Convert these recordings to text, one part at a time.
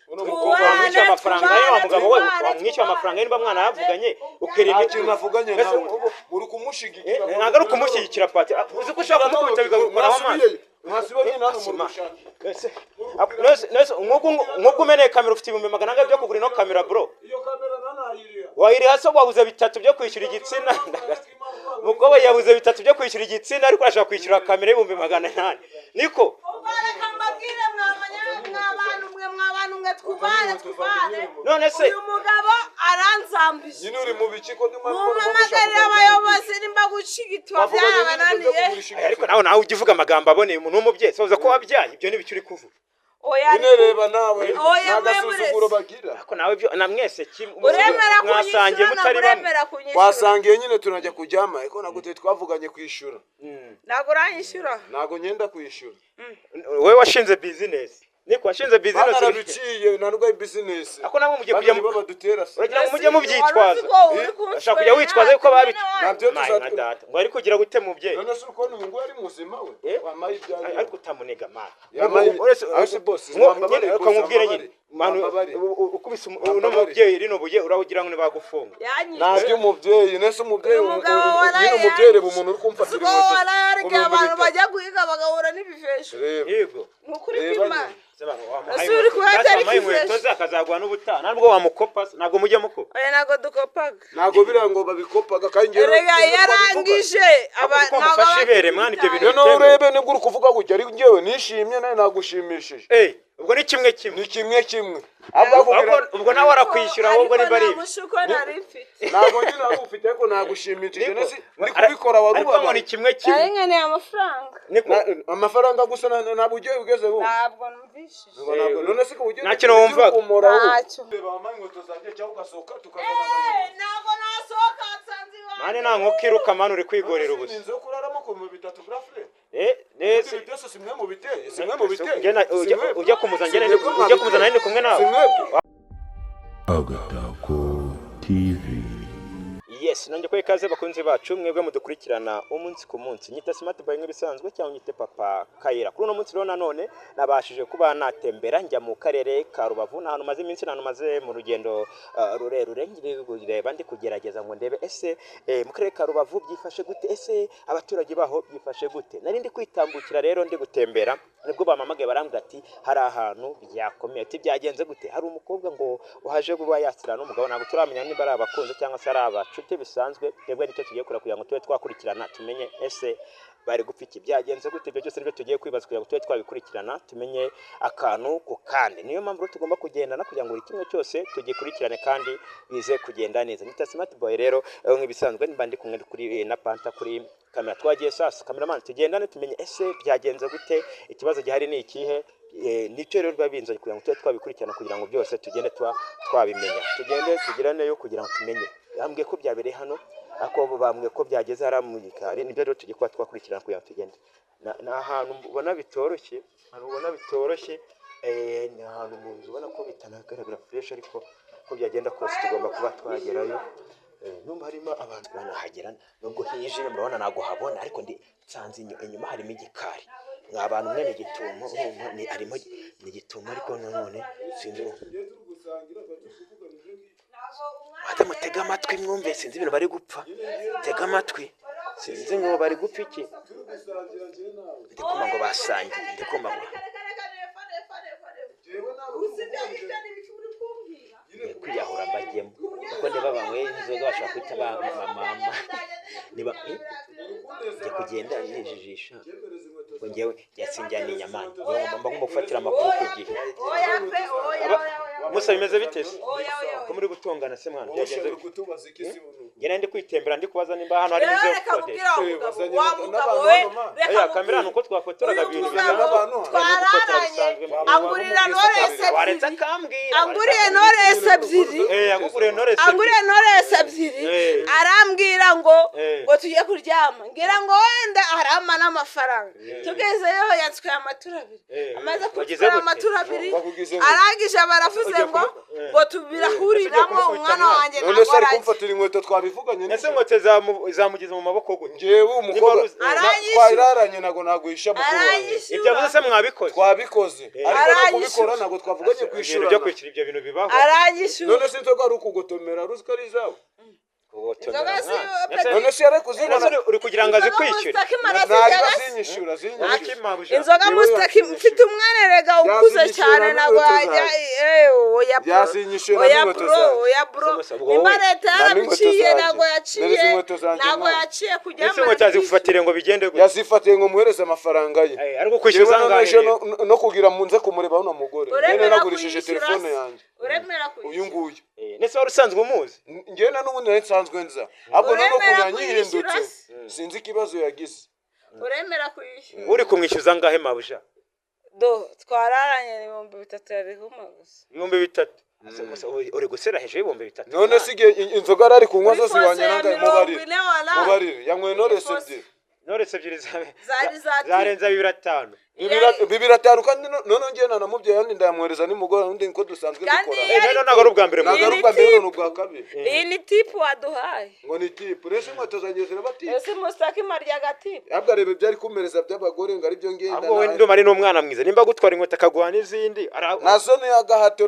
uno mukobwa wamwishyuye amafaranga ye wa mugabo we wamwishyuye amafaranga ye niba mwana yavuganye ukirima ikintu navuganye nawe muri kumushigikira ntago ari kumushyigikira pati uzi ko ushaka kumukubita bigakora amazi mwasubanye nano mu rushaka nese nk'uko umeneye kamera ufite 200 byo kugura ino kamera bro iyo kamera nanayiriya wayiriha so wabuze 3 byo kwishyura igitsina mukobwa yabuze 3 byo kwishyura igitsina ariko ashaka kwishyura kamera 800 niko none se uyu mugabo aranzambije nyine uri mu biciko mumamagarira abayobozi nimba gucigitwa byarabananiye ariko nawe ugivuga amagambo aboneye umuntu w'umubyeyi soza ko wabyaye ibyo ni bicuri kuvuga nyine reba nawe nagasuzuguro bagira ariko nawe ibyo namwese mwasangiye mutari bamwe twasangiye nyine tunajya kujyama ariko ntabwo twavuganye kwishura ntabwo uranyishyura ntabwo nyenda kwishura wowe washinze business niko washinze business araruciye ntabwo business ako namwe mugiye kujya babadutera se uragira ngo mujye mubyitwaza ashaka kujya witwaza yuko babi nabyo tuzatuma ngo ari kugira gute mubyeyi none se uko ngo ari muzima we wamaye ibyanyu ariko utamuniga mana uretse boss ukamubwira nyine manu ukubise uno mubyeyi rino buye urawugira ngo nibagufunga nabyo umubyeyi nese umubyeyi nyine umubyeyi umuntu uri kumfatira inkweto ko abantu bajya guhiga bagahura n'ibivesho yego nukuri kw'Imana asuri kuhatari kivesho akazagwa n'ubutana ntabwo wamukopa ntabwo mujye mukopa oya ntabwo dukopaga ntabwo birango babikopaga kandi ngero yarangije abantu ntabwo ibere mwana ibyo bintu no urebe nibwo uri kuvuga gutya ari ngewe nishimye nawe nagushimishije ubwo ni kimwe ubwo nawe arakwishyura ahubwo niba ari ntabwo nyine ari ufite ariko nagushimishije nese ndi kubikora ariko ni kimwe ari nkeneye amafaranga amafaranga gusa ntabwo ugiye ugeze ubu ntabwo numvishije none se ko ugiye nta kintu wumva ntacyo bamaye inkweto zanjye cyangwa ugasohoka ntabwo nasohoka nsanze iwawe mani nta nkoko iruka mani uri kwigorera ubusa inzu yo kuraramo ku 3 grafre nese byose simwe mu biteye ujya kumuzana nari kumwe nawe Agatako TV. Yes, nanjye ko ikaze bakunzi bacu mwebwe mudukurikirana umunsi ku munsi. Nyita Smart Boy nk'ibisanzwe cyangwa nyite Papa Kayira. Kuri uno munsi rero nanone nabashije kuba natembera njya mu karere ka Rubavu n'ahantu maze iminsi maze mu rugendo rurerure ngireba ndi kugerageza ngo ndebe ese mu karere ka Rubavu byifashe gute, ese abaturage baho byifashe gute. Nari ndi kwitambukira rero ndi gutembera nibwo bamamagaye barambwira ati hari ahantu byakomeye ati byagenze gute. Hari umukobwa ngo uhaje kuba yasirana n'umugabo ntabwo turamenya niba ari abakunze cyangwa se ari abacuti bisanzwe. Twebwe nicyo tugiye kugira ngo tube twakurikirana tumenye ese bari gupfa iki, byagenze gute. Ibyo byose nibyo tugiye kwibaza kugira ngo tube twabikurikirana tumenye akantu ku kandi. Niyo mpamvu tugomba kugendana kugira ngo buri kimwe cyose tugikurikirane kandi bize kugenda neza. Nyita Smart Boy rero nk'ibisanzwe nimba ndi kumwe kuri na Panta kuri kamera. Twagiye sasa cameraman tugendane tumenye ese byagenze gute, ikibazo gihari ni ikihe. Nicyo rero babinzanye kugira ngo tube twabikurikirana kugira ngo byose tugende twabimenya. Tugende tugirane yo kugira ngo tumenye. Bambwiye ko byabereye hano ako bambwiye ko byageze haramurikari. Nibyo rero tugiye kuba twakurikirana kugira ngo tugende. Na ahantu ubona bitoroshye, ni ahantu mu nzu ubona ko bitanagaragara fresh, ariko ko byagenda kose tugomba kuba twagerayo. Numva harimo abantu banahagera nubwo hije murabona nago habona, ariko ndi nsanze inyuma harimo igikari. Abantu mwe n'igitumo ni arimo n'igitumo, ariko none sinzi mutega amatwi mwumve, sinzi ibintu bari gupfa. Tega amatwi sinzi ngo bari gupfa iki. Ndikuma ngo basangiye, ndikuma ngo kwiyahura mbagemo kuko ndeba bamwe inzoga bashaka kwita mama niba njye kugenda nijijisha ngo ngewe yasinjyana inyamani ngomba kumufatira amakuru ku gihe. Musa bimeze bite se ko muri gutongana se mwana byagenze kutubaza iki si ubu ngene ndi kwitembera ndi kubaza nimba hano hari inzo kode kamera nuko twafotoraga ibintu n'abantu angurira Knowless waretse kambwira anguriye Knowless ebyiri anguriye Knowless ebyiri arambwira ngo tugiye kuryama ngira ngo wenda harama n'amafaranga tugezeyo yatswe amatura abiri amaze kugira amatura abiri arangije baravuze ngo tubirahuriramo umwana wanjye none se ari kumfatira inkweto twabivuganye ese ngote zamugeze mu maboko gute ngewe umukobwa twayiraranye nago naguhisha mukuru wanjye ibyo avuze se mwabikoze twabikoze ariko no kubikora nago twavuganye kwishura byo kwishura ibyo bintu bibaho aranyishyura none se nzoga ari ukugotomera ruzi ko ari izawe kugotomera none se yari kuzibona uri kugira ngo azikwishyure ntabwo azinyishura inzoga musitaki mfite umwana rega ukuze cyane ntabwo yajya oya bro nimba leta yarabiciye ntabwo yaciye kujya ese ngo cyazifatire ngo bigende gute yazifatiye ngo muhereze amafaranga ye ariko kwishyuza ngahe no kugira munze kumureba uno mugore nene nagurishije telefone yanjye uremera kwishyura uyu nguyu nese wari usanzwe umuzi ngena n'ubundi nari nsanzwe nza ahubwo no kuntu yanyihindutse sinzi ikibazo yagize uremera kwishyura uri kumwishyuza ngahe mabuja twararanye ibihumbi 3 yarihuma gusa 3,000 uri gusera hejuru y'ibihumbi 3 none sige inzoga ari kunywa zo ziwanye nangaye mubarire yanyweye Knowless ebyiri zarenza 2,500 2,500 kandi none ngena namubyeyi yandi ndamwereza nimugora undi nko dusanzwe dukora none nago ari ubwa mbere n'ubwa kabiri iyi ni tip waduhaye ngo ni tip rese inkweto zanjye zirabati ese musaki marya gatip abwo arebe byari kumereza by'abagore ngo ari byo ngenda ahubwo we ndumva ari n'umwana mwiza nimba gutwara inkweto akaguha n'izindi nazo ni agahato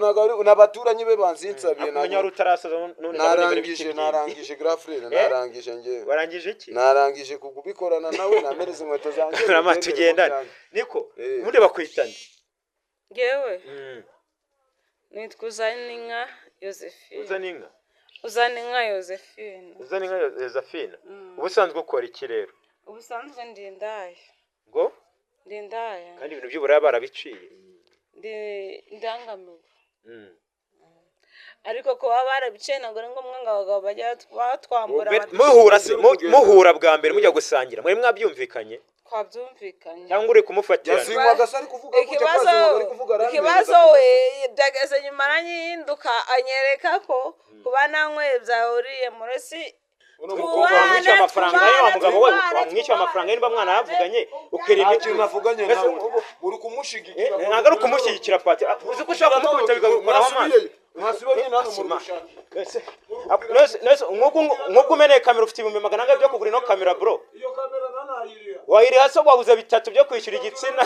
n'abaturanyi be banzinsabiye ntabwo utarasaza none narangije grafrine narangije ngewe warangije iki narangije kugubikorana nawe namereza inkweto zanjye tugendana niko ubundi bakwitana ngewe nitwa Uzaninka Josephine Uzaninka Josephine ubusanzwe ukora iki rero ubusanzwe ndindaya ngo ndindaya kandi ibintu by'uburaya barabiciye ndangamiwe ariko ko baba barabiciye ntabwo ari ngombwa ngo abagabo bajya batwambura muhura bwa mbere mujya gusangira mwari mwabyumvikanye twabyumvikanye cyangwa uri kumufatira yasimwaga sari kuvuga ikibazo we byageze nyuma aranyihinduka anyereka ko kuba nanyweye byahuriye muri si wamwishyura amafaranga ye wa mugabo we wamwishyura amafaranga ye niba mwana yavuganye ukirinda ikintu navuganye nawe uri kumushyigikira ntabwo ari ukumushyigikira pati uzi ko ushaka kumukubita bigakuraho amazi mwasibonye hano mu rushaka nk'ubwo umeneye kamera ufite 200 byo kugura ino kamera bro iyo kamera nanayiriya wayiriha so wabuze 3 byo kwishyura igitsina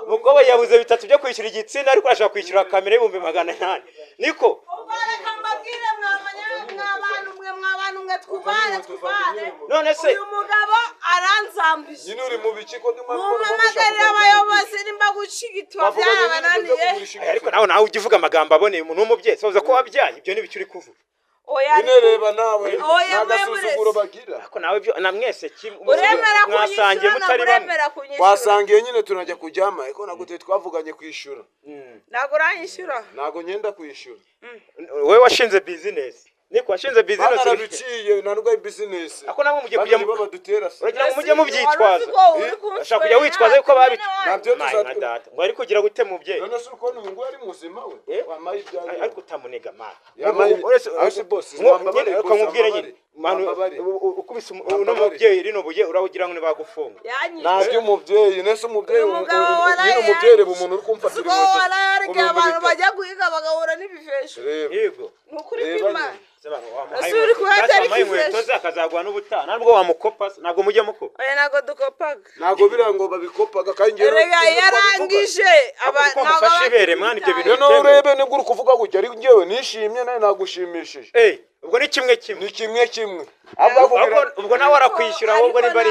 mukobwa yabuze 3 byo kwishyura igitsina ariko ashaka kwishyura kamera y'800 niko none se uyu mugabo aranzambije nyine uri mu biki ko mumamagarira abayobozi nimba gucigitwa byarabananiye ariko nawe ugivuga amagambo aboneye umuntu w'umubyeyi soza ko wabyaye ibyo nibicyo uri kuvuga nyine reba nawe n'agasuzuguro bagira ariko nawe ibyo na mwese mwasangiye mutari bamwe twasangiye nyine tunajya kujyama ariko nagute twavuganye kwishyura ntabwo uranyishyura ntabwo ngenda kwishyura wowe washinze business niko washinze business arabiciye narwo business ako namwe mugiye kujya baba dutera se uragira ngo mujye mubyitwaza ashaka kujya witwaza yuko babica nabyo tuzatata ngo ari kugira gute mubyeyi none se uko ngo ari muzima we wamaye ibyaye ariko utamunega mara uretse boss ukamubwira nyine ukubise uno mubyeyi rino buye urawugira ngo nibagufunga nabyo umubyeyi nese umubyeyi nyine umubyeyi umuntu uri kumfatira inkweto abantu bajya guhiga bagahura n'ibivesho yego nukuri kw'Imana asuri kuhatari kifresh akazagwa n'ubutaha ntabwo wamukopa ntabwo mujye mukopa oya ntabwo dukopaga ntabwo birango babikopaga kandi yarangije abantu bafashibere mwana ibyo bintu no urebe nibwo uri kuvuga gutya ari ngewe nishimye nawe nagushimishije ubwo ni kimwe ubwo nawe arakwishyura ahubwo niba ari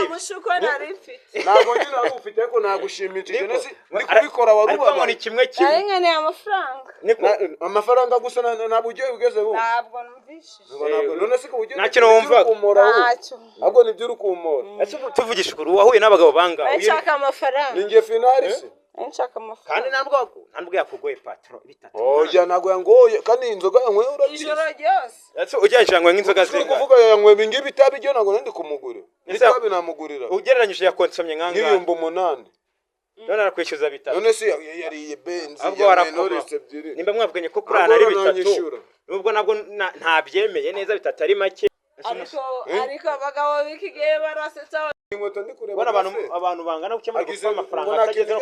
ntabwo nyine ari ufite ko nagushimishije nese ndi kubikora waruba ni kimwe ari nkeneye amafaranga amafaranga gusa ntabwo ugiye ugeze ubu ntabwo numvishije none se ko ugiye nta kintu wumva ahubwo nibyo uri kumora tuvugisha ukuri wahuye n'abagabo bangahe nshaka amafaranga ni nge finali se nshaka amafaranga kandi ntabwo yakugoye patro bitatu oya ntabwo yangoye kandi inzoga yanyweye urabizi ijoro ryose ugereranyije yanyweye nk'inzoga zingahe kuvuga yanyweye ibingibi bitabi byo ntabwo ndi kumugurira bitabi namugurira ugereranyije yakonsomye nk'angahe n'ibihumbi 8 none arakwishyuza bitatu none se yariye benzi Knowless ebyiri nimba mwavuganye ko kurana ari bitatu nubwo nabwo ntabyemeye neza bitatu ari make ariko abagabo bikigiye barasetsa inkweto ndi kureba abantu bangana gukemura amafaranga atageze no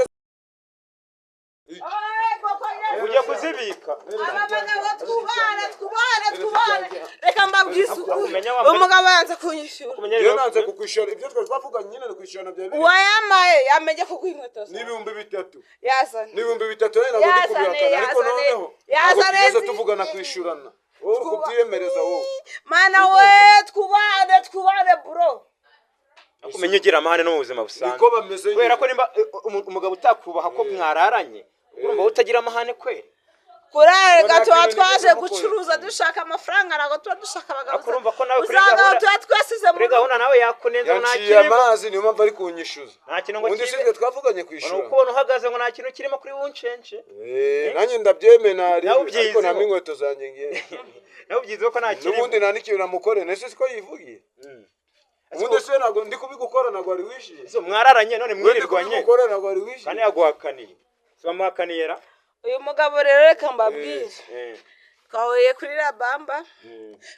ujya kuzibika abagabo twubane reka mbabwiza umugabo yanze kunyishyura iyo nanze kukwishyura ibyo twavuga nyine no kwishyura bya bibiri wayamaye yamenye ko kwinkweto n'ibihumbi 3 yazane n'ibihumbi 3 rero ntabwo ndikubihakana ariko noneho yazane tuvugana kwishyurana wowe kubyiyemereza wowe mana we twubane bro kumenya ugira amahane no mu buzima busanzwe kubera ko nimba umugabo utakubaha ko mwararanye urumva utagira amahane kwere kurarega twaje gucuruza dushaka amafaranga nago dushaka abagabo urumva ko nawe kurega twasize muri gahunda nawe yakunenza nta kintu amazi niyo mpamvu ari kunyishyuza nta kintu ngo undi sibyo twavuganye kwishura ukubona uhagaze ngo nta kintu kirimo kuri wuncenje nanjye ndabyemena ariko nta inkweto zanjye ngiye nawe byize ko nta kintu n'ubundi nta n'ikintu namukore nese siko yivugiye ubundi se ntabwo ndi kubigukora ntabwo ari wishyuye so mwararanye none mwirirwanye kubigukora ntabwo ari wishyuye kandi yaguhakaniye bamuhakaniyera uyu mugabo rero reka mbabwire twahuye kuri Rabamba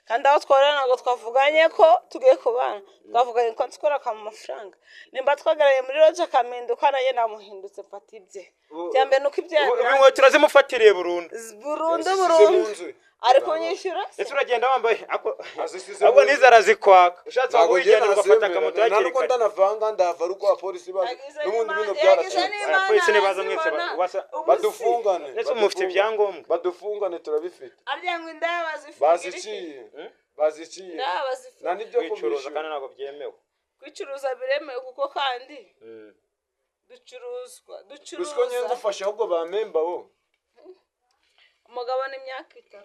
kandi aho twarana ntabwo twavuganye ko tugiye kubana twavuganye ko nsikora amafaranga nimba twagaranye muri roja kaminduka naye namuhindutse mfata ibye cyambe nuko ibyo turazimufatiriye burundu ari kunyishyura ese uragenda wambaye ahubwo nizara zikwaka ushatse ngo wijyane ugafata akamoto hakiri kare ndanavanga ndava ruko abapolisi baje n'ubundi bino byaracitse abapolisi nibaza mwese badufungane ese mufite ibyangombwa badufungane turabifite arya ngo indaya baziciye nta n'ibyo kwicuruza kandi ntabwo byemewe kwicuruza biremewe kuko kandi ducuruzwa nyine ngufasha ahubwo bamemba bo umugabo ni imyaka 3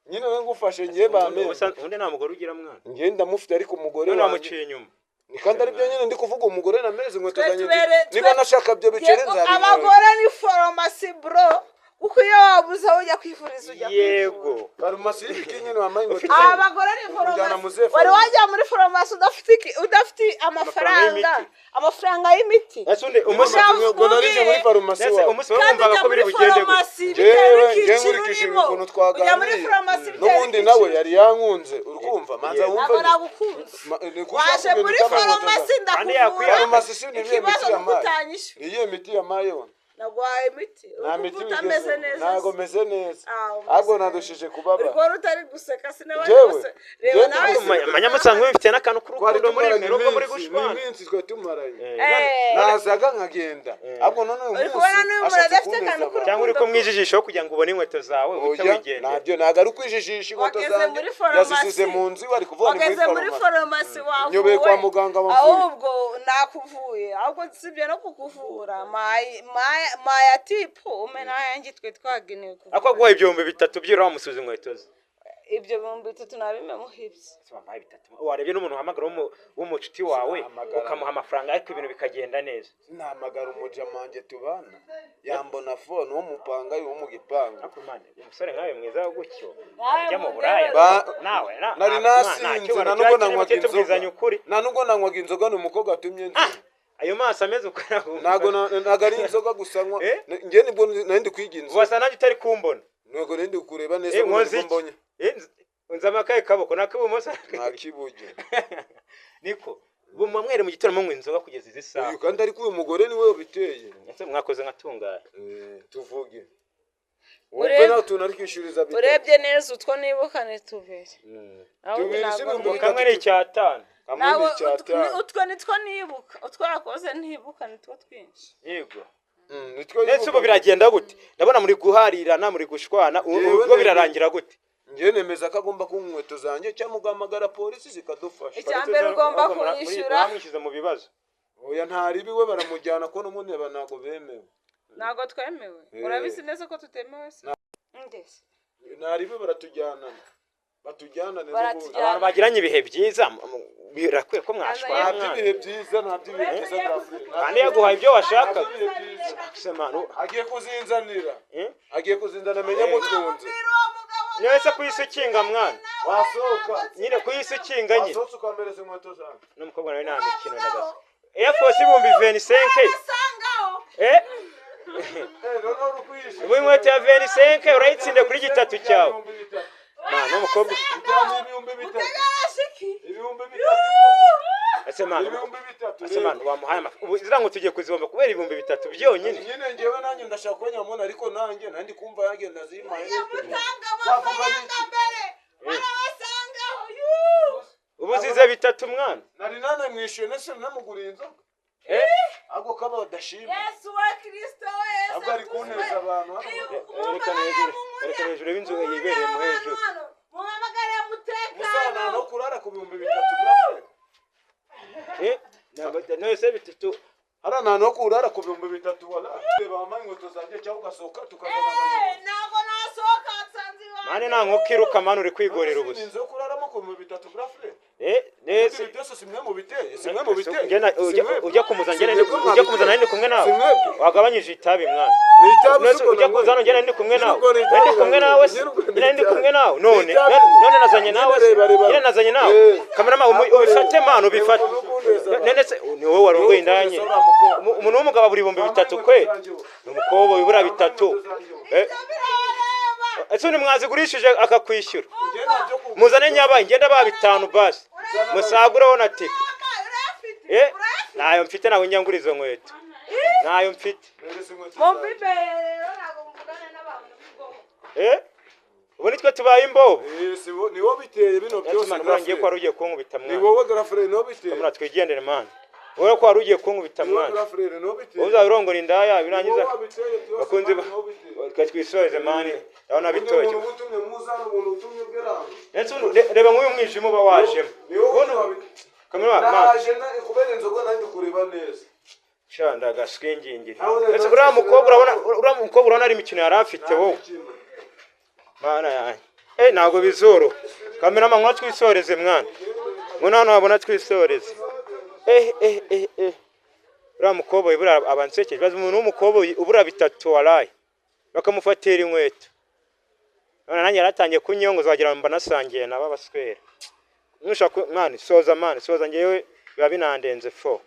nyine we ngufashe ngiye bamemba undi nta mugore ugira mwana ngiye ndamufite ariko umugore wanjye wamuciye inyuma kandi ari byo nyine ndi kuvuga umugore namereze inkweto zanjye niba nashaka byo bicerenza abagore ni farumasi bro uko iyo wabuze ujya kwivuriza ujya yego farumasi y'ibiki nyine wamaye inkweto abagore ni farumasi wari wajya muri farumasi udafite amafaranga y'imiti ubwo narije muri farumasi wawe wumvaga ko biri bugende ngewe nkurikije ukuntu twaganiriye n'ubundi nawe yari yankunze urumva manza wumva waje muri farumasi ndakuvura farumasi si ni iyo miti yamaye nagwaye imiti utameze neza ntago meze neza ahubwo nadushije kubaba urwo rutari guseka sinabanje reba nawe amanyamusango bifite n'akantu k'urukundo muri mwe muri gushwana iminsi twe tumaranye nazaga nkagenda ahubwo none uyu munsi adafite akantu k'urukundo cyangwa uriko mwijijisho kugira ngo ubone inkweto zawe utawigenda nabyo naga ari kwijijisha inkweto zanjye yazisize mu nzu bari kuvana muri farumasi wawe nyobeye kwa muganga bamvuye ahubwo nakuvuye ahubwo sibye no kukuvura maya tipu umena yanjye twe twagenewe kuvuga akwaguha ibihumbi 3 byira wamusubiza inkweto ze ibyo bihumbi 3 nabime muhibye wampaye 3 warebye n'umuntu uhamagara w'umucuti wawe ukamuha amafaranga ariko ibintu bikagenda neza namagara umujamange tubana yambona phone wo mupanga yo mu gipangu akumane umusore nkawe mwiza gutyo ajya mu buraya nawe nari nasinze nanubwo nanywaga inzoga n'umukobwa atumye ayo maso ameze ukora nago ari inzoga gusanywa ngiye nibwo nandi kwiga inzoga wasa nanjye utari kumbona nuko nandi kureba neza ngo mbonye unza amakaye kaboko nakibumoso nakibuje niko bumwere mu gitondo mwe inzoga kugeza izi saha kandi ariko uyu mugore niwe biteye ese mwakoze nkatungaye tuvuge wumve nawe tunari kwishuriza bite urebye neza utwo nibukane tubere kamwe ni cyatanu utwo nitwo nibuka utwarakoze ntibuka nitwo twinshi yego ndetse ubu biragenda gute ndabona muri guharirana muri gushwana ubwo birarangira gute ngiye nemeza ko agomba kunywa inkweto zanjye cyangwa ugamagara polisi zikadufasha icyambere ugomba kunyishyura bamwishyuza mu bibazo oya ntari biwe baramujyana ko n'umuntu ntago bemewe ntago twemewe urabizi neza ko tutemewe se ndese ntari biwe baratujyana neza abantu bagiranye ibihe byiza birakwiye ko mwashwana ntabyo ibihe byiza kandi yaguhaye ibyo washaka agiye kuzinzanira menya mutunze nese kuyisukinga mwana wasohoka nyine kuyisukinga nyine wasohoka ukambereza inkweto zanjye n'umukobwa nawe nta mikino na gato Air Force ibihumbi 25 ubu inkweto ya 25 urayitsinde kuri gitatu cyawe mwana umukobwa Asemana wamuhaye ubu zira ngo tugiye kuzibomba kubera ibihumbi 3 byonyine nyine ngewe nanjye ndashaka ko nyamona ariko nanjye nandi kumva yagenda zimaye bavuga mbere barabasangaho mwishyuye nese namuguriye inzoga ako kaba badashima Yesu wa Kristo Yesu abwo ari kuneza abantu reka hejuru y'inzu yibereye mu hejuru muhamagare mutekano musana no kurara ku 3,000 grafre nose bitatu ara nano kurara ku 3,000 wala bama inkweto zanjye cyangwa ugasohoka tukazana ntabwo nasohoka nsanziwa mane nta nkoko iruka mane uri kwigorera ubusa inzo kuraramo ku 3,000 grafre nese byose simwe mu biteye ujya kumuzana ndi kumwe nawe wagabanyije itabi mwana ujya kuzana ngene ndi kumwe nawe ndi kumwe nawe none nazanye nawe kamerama ubifate mano ubifate nese ni wowe warongoye indanye umuntu w'umugabo buri 3,000 kwe n'umukobwa wibura 3 ese ni mwazigurishije akakwishyura muzane nyabaye ngenda ba 5 basi musagureho na tika nayo mfite nawe nyangura izo nkweto nayo mfite ubu nitwe tubaye imbobo niwo biteye bino byose murangiye ko warugiye kunkubita mwana ni wowe grafre no biteye kamera twigendere mwana wowe ko warugiye kunkubita mwana uzabirongora indaya birangiza bakunze twisoze mani abana bitoye reba nk'uyu mwijima uba wajemo kamera kubera inzoga nanjye kureba neza shanda gaswingingiri ese uriya mukobwa urabona ari imikino yari afite wowe mana yanjye ntabwo bizoro kamera manywa twisoreze mwana mwana hano wabona twisoreze uriya mukobwa ibura abansekeje bazi umuntu w'umukobwa ubura 3 waraye bakamufatira inkweto none nanjye yaratangiye kunyongoza wagira mba nasangiye naba baswera nushaka mwana soza ngewe biba binandenze fo